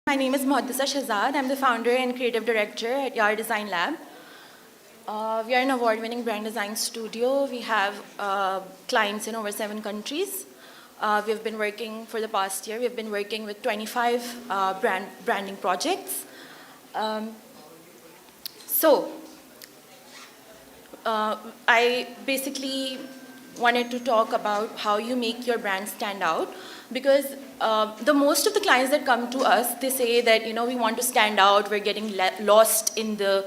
My name is Muhaddisa Shahzad. I'm the founder and creative director at Yar Design Lab. We are an award-winning brand design studio. We have clients in over 7 countries. We've been working for the past year. We've been working with 25 branding projects. I basically wanted to talk about how you make your brand stand out, because the most of the clients that come to us, they say that, we want to stand out, we're getting lost in the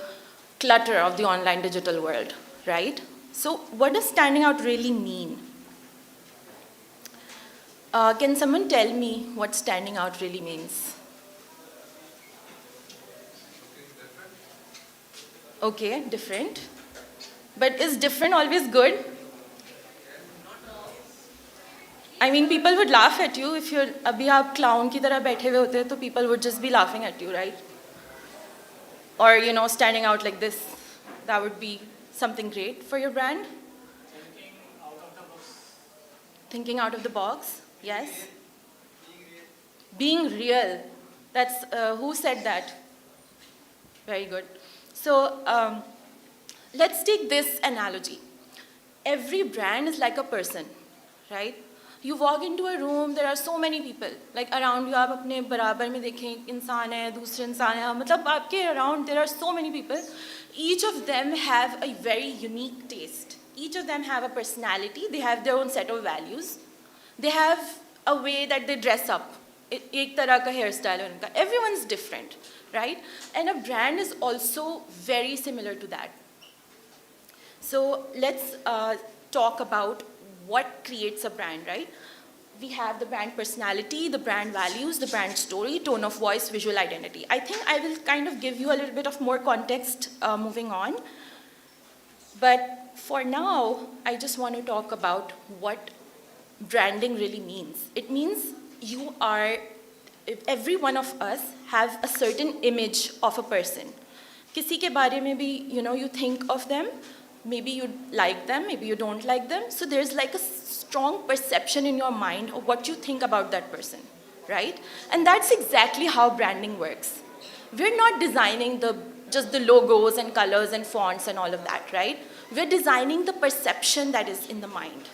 clutter of the online digital world, right? So what does standing out really mean? Can someone tell me what standing out really means? Okay, different. But is different always good? I mean, people would laugh at you if you're अभी आप clown की तरह बैठे हुए होते तो people would just be laughing at you, right? Or, standing out like this. That would be something great for your brand. Thinking out of the box, yes. Being real. That's, who said that? Very good. So, let's take this analogy. Every brand is like a person, right? You walk into a room, there are so many people. Like around you, आप अपने बराबर में देखें, एक इंसान है, दूसरे इंसान है, मतलब आपके around there are so many people. Each of them have a very unique taste. Each of them have a personality. They have their own set of values. They have a way that they dress up. एक तरह का hairstyle है उनका. Everyone's different, right? And a brand is also very similar to that. So let's talk about what creates a brand, right? We have the brand personality, the brand values, the brand story, tone of voice, visual identity. I think I will kind of give you a little bit of more context moving on. But for now, I just want to talk about what branding really means. It means every one of us have a certain image of a person. किसी के बारे में भी, you think of them. Maybe you like them, maybe you don't like them. So there's like a strong perception in your mind of what you think about that person, right? And that's exactly how branding works. We're not designing just the logos and colors and fonts and all of that, right? We're designing the perception that is in the mind.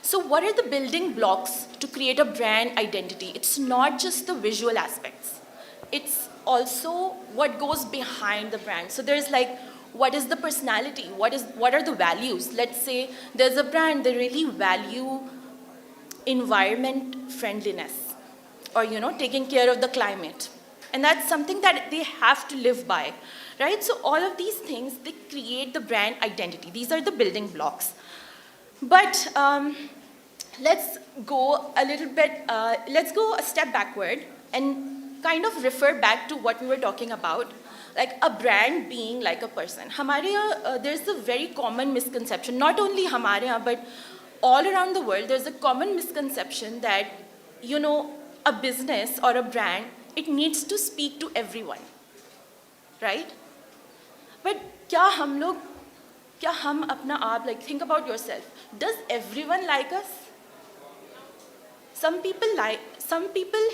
So what are the building blocks to create a brand identity? It's not just the visual aspects. It's also what goes behind the brand. So there's like, what is the personality? What are the values? Let's say there's a brand, they really value environment friendliness, or taking care of the climate. And that's something that they have to live by, right? So all of these things, they create the brand identity. These are the building blocks. But let's go a step backward and kind of refer back to what we were talking about. Like a brand being like a person. हमारे यहाँ there's a very common misconception, not only हमारे यहाँ, but all around the world, there's a common misconception that, a business or a brand, it needs to speak to everyone, right? But क्या हम अपना आप, like, think about yourself. Does everyone like us? Some people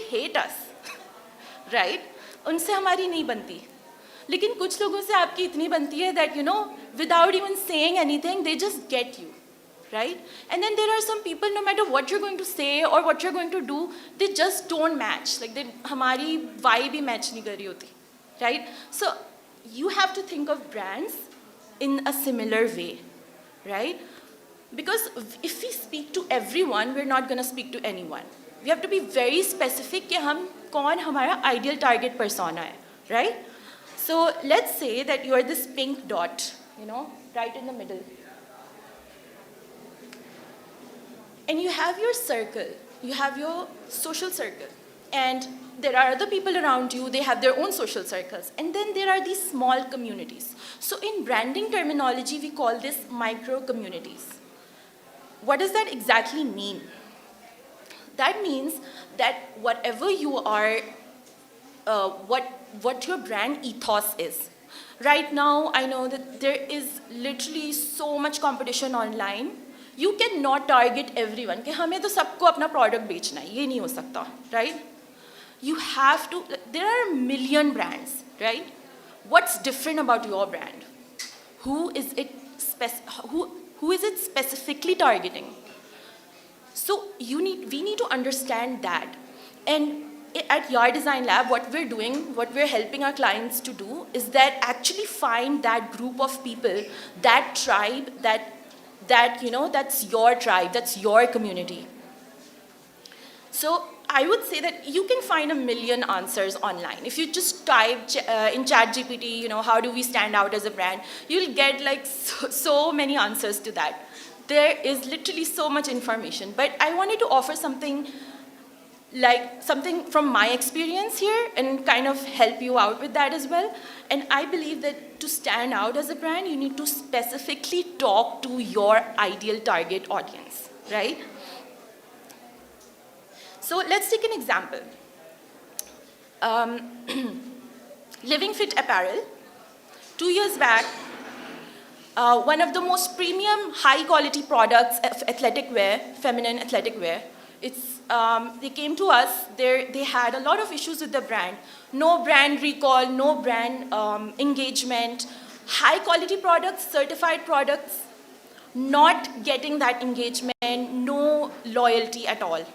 hate us, right? उनसे हमारी नहीं बनती. लेकिन कुछ लोगों से आपकी इतनी बनती है that, without even saying anything, they just get you, right? And then there are some people, no matter what you're going to say or what you're going to do, they just don't match. Like, हमारी vibe ही match नहीं कर रही होती, right? So you have to think of brands in a similar way, right? Because if we speak to everyone, we're not going to speak to anyone. We have to be very specific कि हम कौन हमारा ideal target persona है, right? So let's say that you are this pink dot, right in the middle. And you have your circle, you have your social circle. And there are other people around you, they have their own social circles. And then there are these small communities. So in branding terminology, we call this micro communities. What does that exactly mean? That means that whatever you are, what your brand ethos is. Right now, I know that there is literally so much competition online. You cannot target everyone कि हमें तो सबको अपना product बेचना है, ये नहीं हो सकता, right? you have to, there are a million brands, right? What's different about your brand? Who is it, who is it specifically targeting? So we need to understand that. And at Your Design Lab, what we're doing, what we're helping our clients to do is that actually find that group of people, that tribe, that's your tribe, that's your community. So I would say that you can find a million answers online. If you just type in ChatGPT, how do we stand out as a brand, you'll get like so many answers to that. There is literally so much information. But I wanted to offer something from my experience here and kind of help you out with that as well. And I believe that to stand out as a brand, you need to specifically talk to your ideal target audience, right? So let's take an example. Living Fit Apparel, 2 years back, one of the most premium, high-quality products of athletic wear, feminine athletic wear, they came to us. They had a lot of issues with the brand. No brand recall, no brand engagement, high-quality products, certified products, not getting that engagement, no loyalty at all.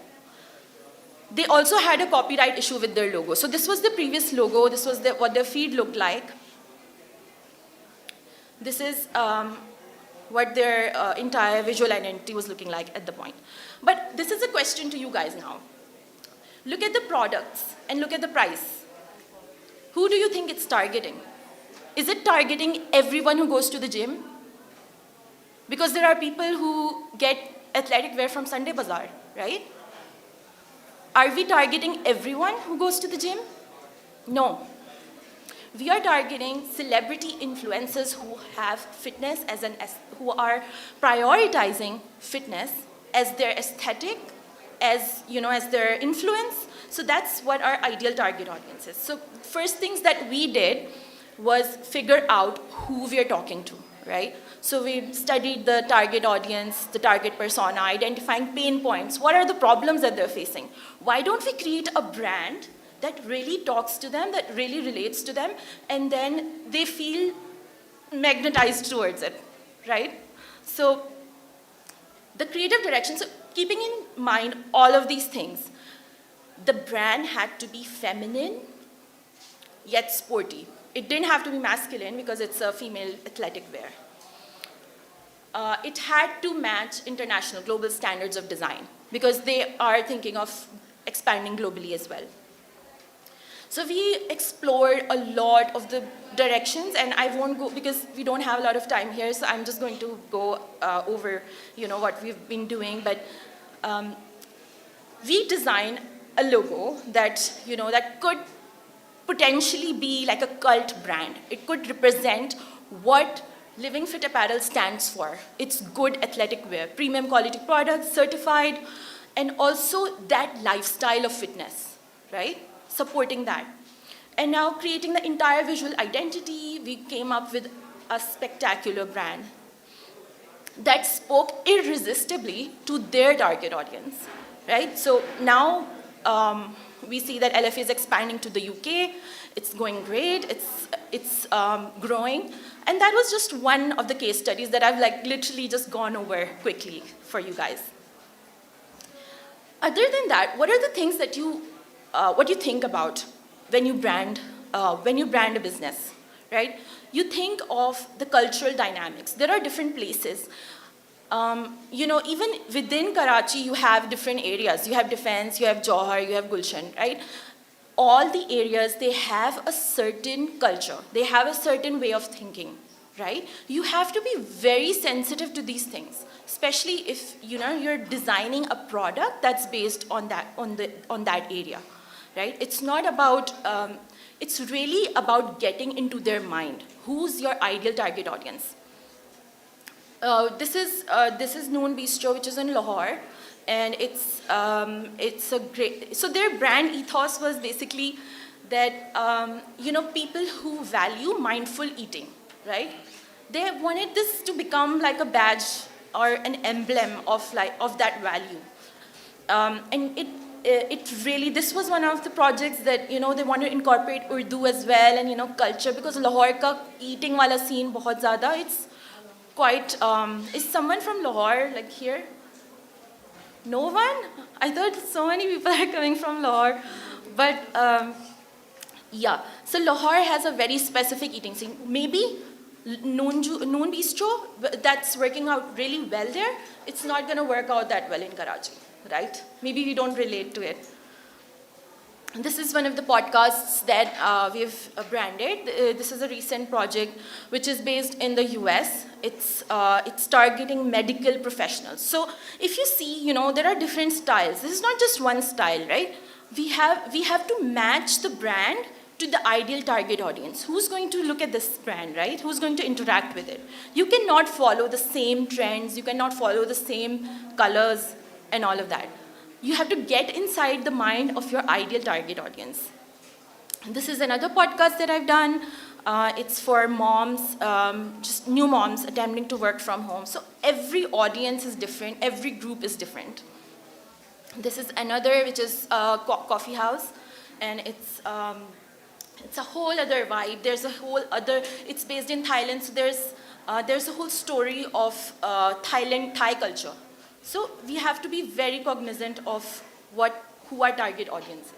They also had a copyright issue with their logo. So this was the previous logo. This was what their feed looked like. This is what their entire visual identity was looking like at the point. But this is a question to you guys now. Look at the products and look at the price. Who do you think it's targeting? Is it targeting everyone who goes to the gym? Because there are people who get athletic wear from Sunday Bazaar, right? Are we targeting everyone who goes to the gym? No. We are targeting celebrity influencers who have fitness who are prioritizing fitness as their aesthetic, as their influence. So that's what our ideal target audience is. So first things that we did was figure out who we are talking to, right? So we studied the target audience, the target persona, identifying pain points. What are the problems that they're facing? Why don't we create a brand that really talks to them, that really relates to them, and then they feel magnetized towards it, right? So the creative direction, so keeping in mind all of these things, the brand had to be feminine, yet sporty. It didn't have to be masculine because it's a female athletic wear. It had to match international global standards of design because they are thinking of expanding globally as well. So we explored a lot of the directions, and I won't go because we don't have a lot of time here, so I'm just going to go over what we've been doing. But we designed a logo that that could potentially be like a cult brand. It could represent what Living Fit Apparel stands for. It's good athletic wear, premium quality products, certified, and also that lifestyle of fitness, right? Supporting that. And now creating the entire visual identity, we came up with a spectacular brand that spoke irresistibly to their target audience, right? So now we see that LFA is expanding to the UK. It's going great. It's growing. And that was just one of the case studies that I've literally just gone over quickly for you guys. Other than that, what are the things that what you think about when you brand a business, right? You think of the cultural dynamics. There are different places. Even within Karachi, you have different areas. You have Defense, you have Johar, you have Gulshan, right? All the areas, they have a certain culture. They have a certain way of thinking, right? You have to be very sensitive to these things, especially if you're designing a product that's based on that area, right? It's not about. It's really about getting into their mind. Who's your ideal target audience? This is Noon Bistro, which is in Lahore, and it's a great. So their brand ethos was basically that people who value mindful eating, right? They wanted this to become like a badge or an emblem of that value, and it really, this was one of the projects that, you know, they want to incorporate Urdu as well and, you know, culture, because Lahore ka eating wala scene bahut zyada, it's quite, is someone from Lahore, like here? No one? I thought so many people are coming from Lahore. But yeah, so Lahore has a very specific eating scene. Maybe Noon Bistro, that's working out really well there. It's not going to work out that well in Karachi, right? Maybe we don't relate to it. This is one of the podcasts that we've branded. This is a recent project which is based in the US. It's targeting medical professionals. So if you see, you know, there are different styles. This is not just one style, right? We have to match the brand to the ideal target audience. Who's going to look at this brand, right? Who's going to interact with it? You cannot follow the same trends. You cannot follow the same colors and all of that. You have to get inside the mind of your ideal target audience. This is another podcast that I've done. It's for moms, just new moms attempting to work from home. So every audience is different. Every group is different. This is another, which is Coffee House. And it's a whole other vibe. There's a whole other, it's based in Thailand. So there's a whole story of Thai culture. So we have to be very cognizant of who our target audience is.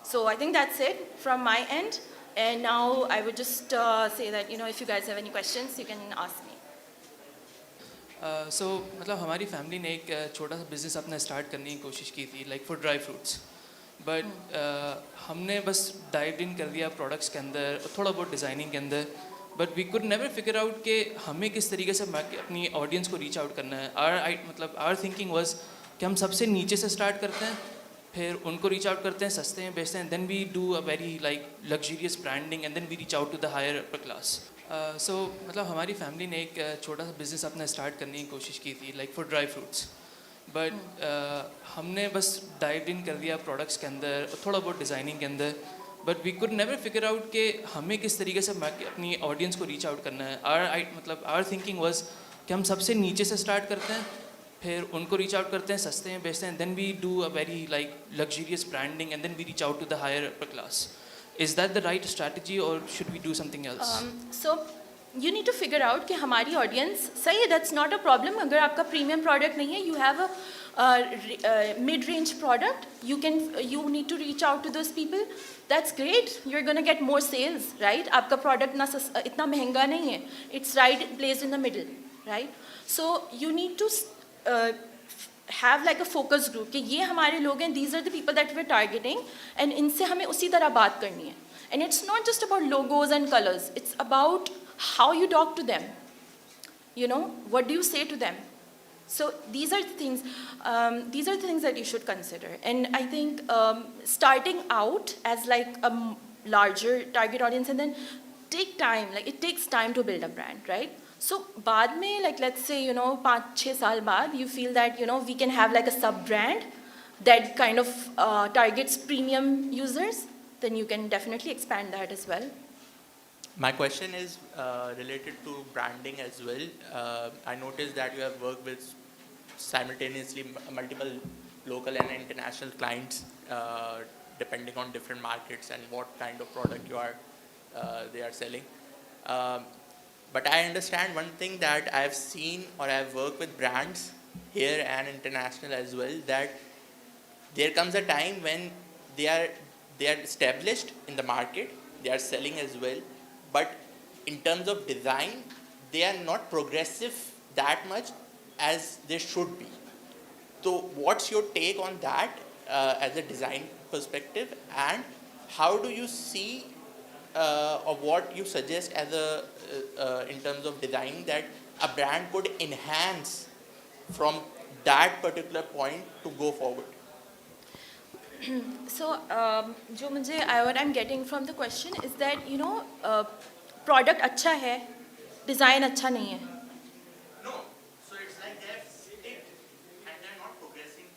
So I think that's it from my end. And now I would just say that, you know, if you guys have any questions, you can ask me. So मतलब हमारी family ने एक छोटा सा business अपना start करने की कोशिश की थी, like for dry fruits. But हमने बस डाइव इन कर दिया प्रोडक्ट्स के अंदर, थोड़ा बहुत डिज़ाइनिंग के अंदर. But we could never figure out कि हमें किस तरीके से अपनी ऑडियंस को रीच आउट करना है. आवर थिंकिंग वाज कि हम सबसे नीचे से स्टार्ट करते हैं, फिर उनको रीच आउट करते हैं, सस्ते हैं बेचते हैं, then we do a very like luxurious branding and then we reach out to the higher upper class. So मतलब हमारी फैमिली ने एक छोटा सा बिज़नेस अपना स्टार्ट करने की कोशिश की थी, like for dry fruits. But हमने बस डाइव इन कर दिया प्रोडक्ट्स के अंदर, थोड़ा बहुत डिज़ाइनिंग के अंदर. But we could never figure out कि हमें किस तरीके से अपनी ऑडियंस को रीच आउट करना है. आवर थिंकिंग वाज कि हम सबसे नीचे से स्टार्ट करते हैं, फिर उनको रीच आउट करते हैं, सस्ते हैं बेचते हैं, then we do a very like luxurious branding and then we reach out to the higher upper class. Is that the right strategy or should we do something else? So you need to figure out कि हमारी audience सही है, that's not a problem. अगर आपका premium product नहीं है, you have a mid-range product, you need to reach out to those people. That's great. You're gonna get more sales, right? आपका product ना इतना महंगा नहीं है. It's right placed in the middle, right? So you need to have like a focus group कि ये हमारे लोग हैं, these are the people that we're targeting, and इनसे हमें उसी तरह बात करनी है. And it's not just about logos and colors, it's about how you talk to them. You know, what do you say to them? So these are the things that you should consider. And I think starting out as like a larger target audience, and then take time, like it takes time to build a brand, right? So बाद में, like let's say, you know, 5-6 साल बाद, you feel that, you know, we can have like a sub-brand that kind of targets premium users, then you can definitely expand that as well. My question is related to branding as well. I noticed that you have worked with simultaneously multiple local and international clients, depending on different markets and what kind of product they are selling. But I understand one thing that I've seen or I've worked with brands here and international as well, that there comes a time when they are established in the market, they are selling as well, but in terms of design, they are not progressive that much as they should be. So what's your take on that as a design perspective, and how do you see or what you suggest as in terms of design that a brand could enhance from that particular point to go forward? So जो मुझे what I'm getting from the question is that, you know, product अच्छा है, design अच्छा नहीं है. No, so it's like they're sitting and they're not progressive.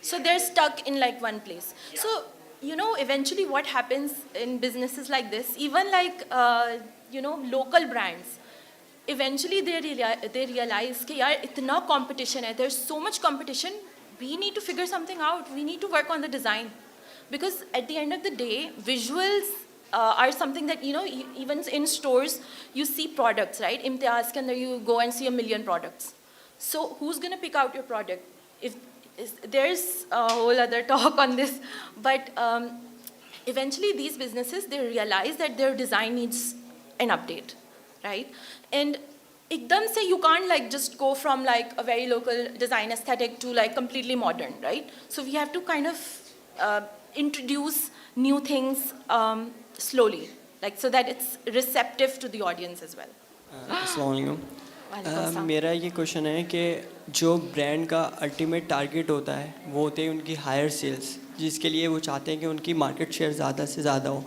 So they're stuck in like one place. Yeah. So, you know, eventually what happens in businesses like this, even like, you know, local brands, eventually they realize कि यार इतना competition है, there's so much competition, we need to figure something out. We need to work on the design. Because at the end of the day, visuals are something that, you know, even in stores, you see products, right? Imtiaz ke andar you go and see a million products. So who's going to pick out your product? There's a whole other talk on this, but eventually these businesses, they realize that their design needs an update, right? And ekdam se you can't like just go from like a very local design aesthetic to like completely modern, right? So we have to kind of introduce new things slowly, like so that it's receptive to the audience as well. अस्सलाम वालेकुम। वालेकुम अस्सलाम। मेरा ये question है कि जो brand का अल्टीमेट टारगेट होता है वो होते हैं उनकी हायर सेल्स, जिसके लिए वो चाहते हैं कि उनकी मार्केट शेयर ज़्यादा से ज़्यादा हो।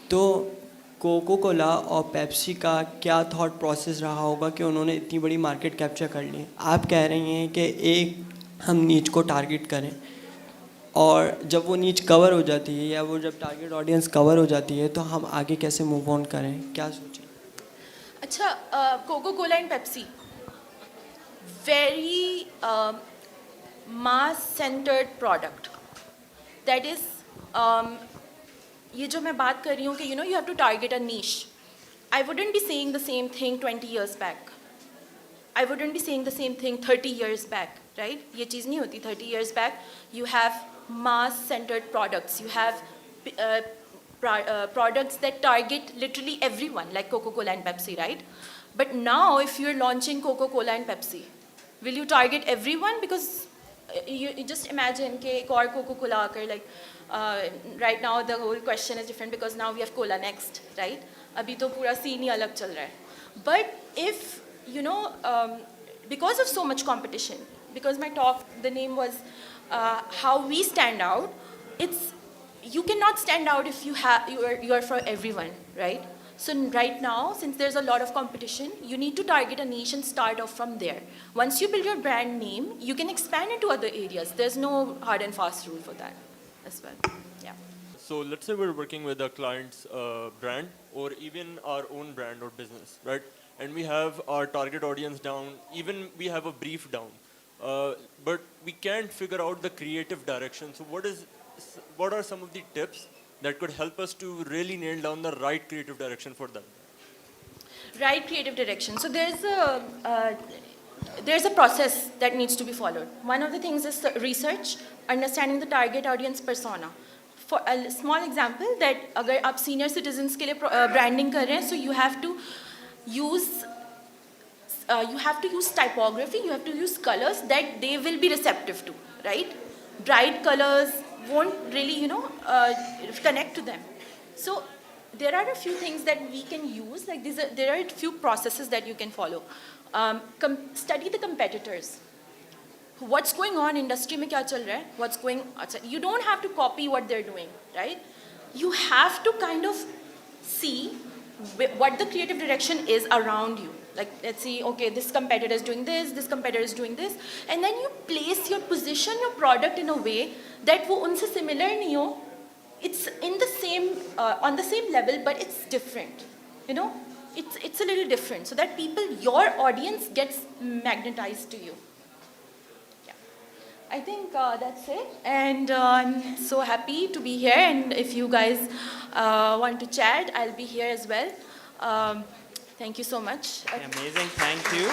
तो कोको कोला और पेप्सी का क्या थॉट प्रोसेस रहा होगा कि उन्होंने इतनी बड़ी मार्केट कैप्चर कर ली? आप कह रही हैं कि एक हम नीच को टारगेट करें, और जब वो नीच कवर हो जाती है या वो जब टारगेट ऑडियंस कवर हो जाती है तो हम आगे कैसे मूव ऑन करें, क्या सोचें? अच्छा, Coca Cola and Pepsi very mass centered product, that is ये जो मैं बात कर रही हूँ कि you know you have to target a niche. I wouldn't be saying the same thing 20 years back. I wouldn't be saying the same thing 30 years back, right? ये चीज़ नहीं होती. 30 years back you have mass centered products, you have products that target literally everyone like Coca-Cola and Pepsi, right? But now if you're launching Coca-Cola and Pepsi, will you target everyone? Because you just imagine कि एक और Coca-Cola आकर like right now the whole question is different because now we have Cola Next, right? अभी तो पूरा scene ही अलग चल रहा है. But if you know because of so much competition, because my talk, the name was how we stand out. It's you cannot stand out if you are for everyone, right? So right now, since there's a lot of competition, you need to target a niche and start off from there. Once you build your brand name, you can expand into other areas. There's no hard and fast rule for that as well. Yeah. So let's say we're working with a client's brand or even our own brand or business, right? And we have our target audience down, even we have a brief down, but we can't figure out the creative direction. So what are some of the tips that could help us to really nail down the right creative direction for them? Right creative direction. So there's a process that needs to be followed. One of the things is research, understanding the target audience persona. For a small example, that अगर आप senior citizens के लिए branding कर रहे हैं, so you have to use typography, you have to use colors that they will be receptive to, right? Bright colors won't really, connect to them. So there are a few things that we can use, like there are a few processes that you can follow. Study the competitors. What's going on industry में क्या चल रहा है? What's going outside? You don't have to copy what they're doing, right? You have to kind of see what the creative direction is around you. Like, let's see, okay, this competitor is doing this competitor is doing this, and then you position your product in a way that वो उनसे similar नहीं हो. It's in the same, on the same level, but it's different. You know, it's a little different, so that your audience gets magnetized to you. Yeah, I think that's it, and I'm so happy to be here. And if you guys want to chat, I'll be here as well. Thank you so much. Amazing, thank you.